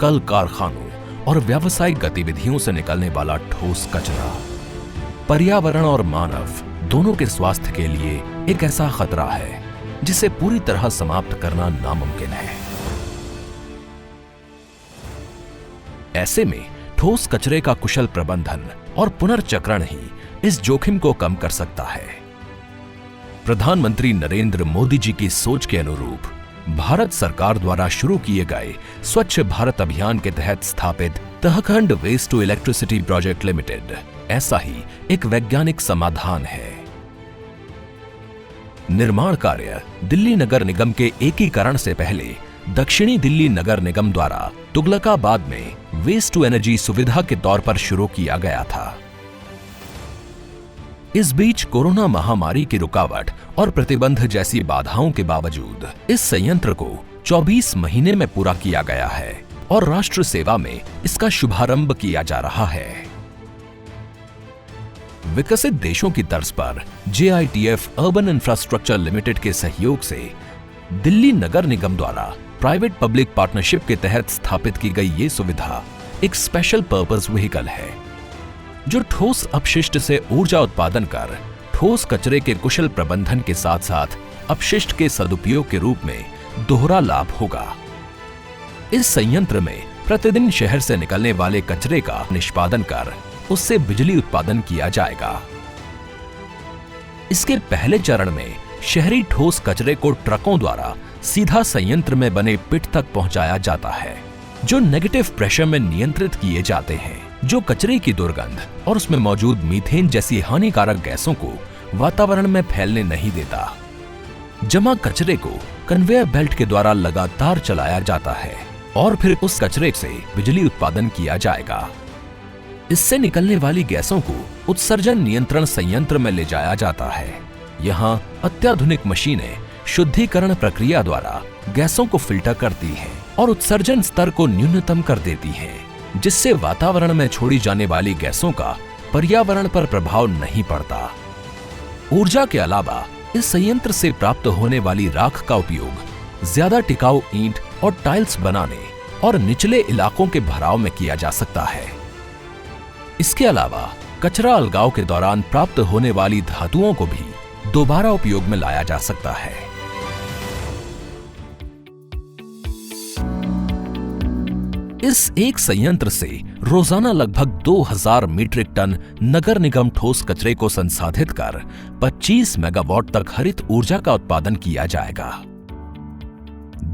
कल कारखानों और व्यावसायिक गतिविधियों से निकलने वाला ठोस कचरा पर्यावरण और मानव दोनों के स्वास्थ्य के लिए एक ऐसा खतरा है जिसे पूरी तरह समाप्त करना नामुमकिन है। ऐसे में ठोस कचरे का कुशल प्रबंधन और पुनर्चक्रण ही इस जोखिम को कम कर सकता है। प्रधानमंत्री नरेंद्र मोदी जी की सोच के अनुरूप भारत सरकार द्वारा शुरू किए गए स्वच्छ भारत अभियान के तहत स्थापित Tehkhand waste to electricity project limited ऐसा ही एक वैज्ञानिक समाधान है। निर्माण कार्य दिल्ली नगर निगम के एकीकरण से पहले दक्षिणी दिल्ली नगर निगम द्वारा तुगलकाबाद में वेस्ट टू एनर्जी सुविधा के तौर पर शुरू किया गया था। इस बीच कोरोना महामारी की रुकावट और प्रतिबंध जैसी बाधाओं के बावजूद इस संयंत्र को 24 महीने में पूरा किया गया है और राष्ट्र सेवा में इसका शुभारंभ किया जा रहा है। विकसित देशों की तर्ज पर JITF अर्बन इंफ्रास्ट्रक्चर लिमिटेड के सहयोग से दिल्ली नगर निगम द्वारा प्राइवेट पब्लिक पार्टनरशिप के तहत स्थापित की गई ये सुविधा एक स्पेशल पर्पस व्हीकल है जो ठोस अपशिष्ट से ऊर्जा उत्पादन कर ठोस कचरे के कुशल प्रबंधन के साथ साथ अपशिष्ट के सदुपयोग के रूप में दोहरा लाभ होगा। इस संयंत्र में प्रतिदिन शहर से निकलने वाले कचरे का निष्पादन कर उससे बिजली उत्पादन किया जाएगा। इसके पहले चरण में शहरी ठोस कचरे को ट्रकों द्वारा सीधा संयंत्र में बने पिट तक पहुंचाया जाता है जो नेगेटिव प्रेशर में नियंत्रित किए जाते हैं, जो कचरे की दुर्गंध और उसमें मौजूद मीथेन जैसी हानिकारक गैसों को वातावरण में फैलने नहीं देता। जमा कचरे को कन्वेयर बेल्ट के द्वारा लगातार चलाया जाता है और फिर उस कचरे से बिजली उत्पादन किया जाएगा। इससे निकलने वाली गैसों को उत्सर्जन नियंत्रण संयंत्र में ले जाया जाता है। यहाँ अत्याधुनिक मशीनें शुद्धिकरण प्रक्रिया द्वारा गैसों को फिल्टर करती हैं और उत्सर्जन स्तर को न्यूनतम कर देती हैं, जिससे वातावरण में छोड़ी जाने वाली गैसों का पर्यावरण पर प्रभाव नहीं पड़ता। ऊर्जा के अलावा इस संयंत्र से प्राप्त होने वाली राख का उपयोग ज्यादा टिकाऊ ईंट और टाइल्स बनाने और निचले इलाकों के भराव में किया जा सकता है। इसके अलावा कचरा अलगाव के दौरान प्राप्त होने वाली धातुओं को भी दोबारा उपयोग में लाया जा सकता है। इस एक संयंत्र से रोजाना लगभग 2000 मीट्रिक टन नगर निगम ठोस कचरे को संसाधित कर 25 मेगावाट तक हरित ऊर्जा का उत्पादन किया जाएगा।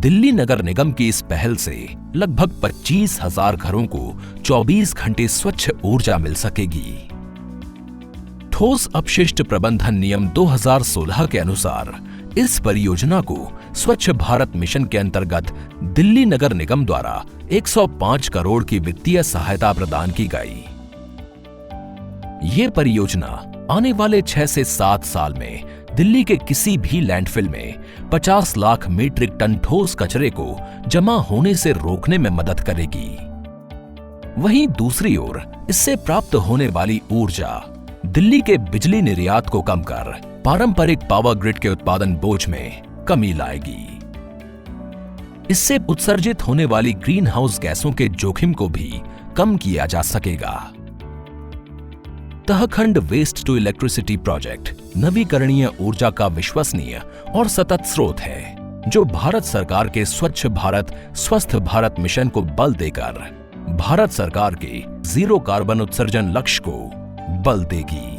दिल्ली नगर निगम की इस पहल से लगभग 25,000 घरों को 24 घंटे स्वच्छ ऊर्जा मिल सकेगी। ठोस अपशिष्ट प्रबंधन नियम 2016 के अनुसार इस परियोजना को स्वच्छ भारत मिशन के अंतर्गत दिल्ली नगर निगम द्वारा 105 करोड़ की वित्तीय सहायता प्रदान की गई। ये परियोजना आने वाले 6 से 7 साल में दिल्ली के किसी भी लैंडफिल में 50 लाख मीट्रिक टन ठोस कचरे को जमा होने से रोकने में मदद करेगी। वहीं दूसरी ओर इससे प्राप्त होने वाली ऊर्जा दिल्ली के बिजली निर्यात को कम कर पारंपरिक पावर ग्रिड के उत्पादन बोझ में कमी लाएगी। इससे उत्सर्जित होने वाली ग्रीन हाउस गैसों के जोखिम को भी कम किया जा सकेगा। तहखंड वेस्ट टू इलेक्ट्रिसिटी प्रोजेक्ट नवीकरणीय ऊर्जा का विश्वसनीय और सतत स्रोत है जो भारत सरकार के स्वच्छ भारत स्वस्थ भारत मिशन को बल देकर भारत सरकार के जीरो कार्बन उत्सर्जन लक्ष्य को बल देगी।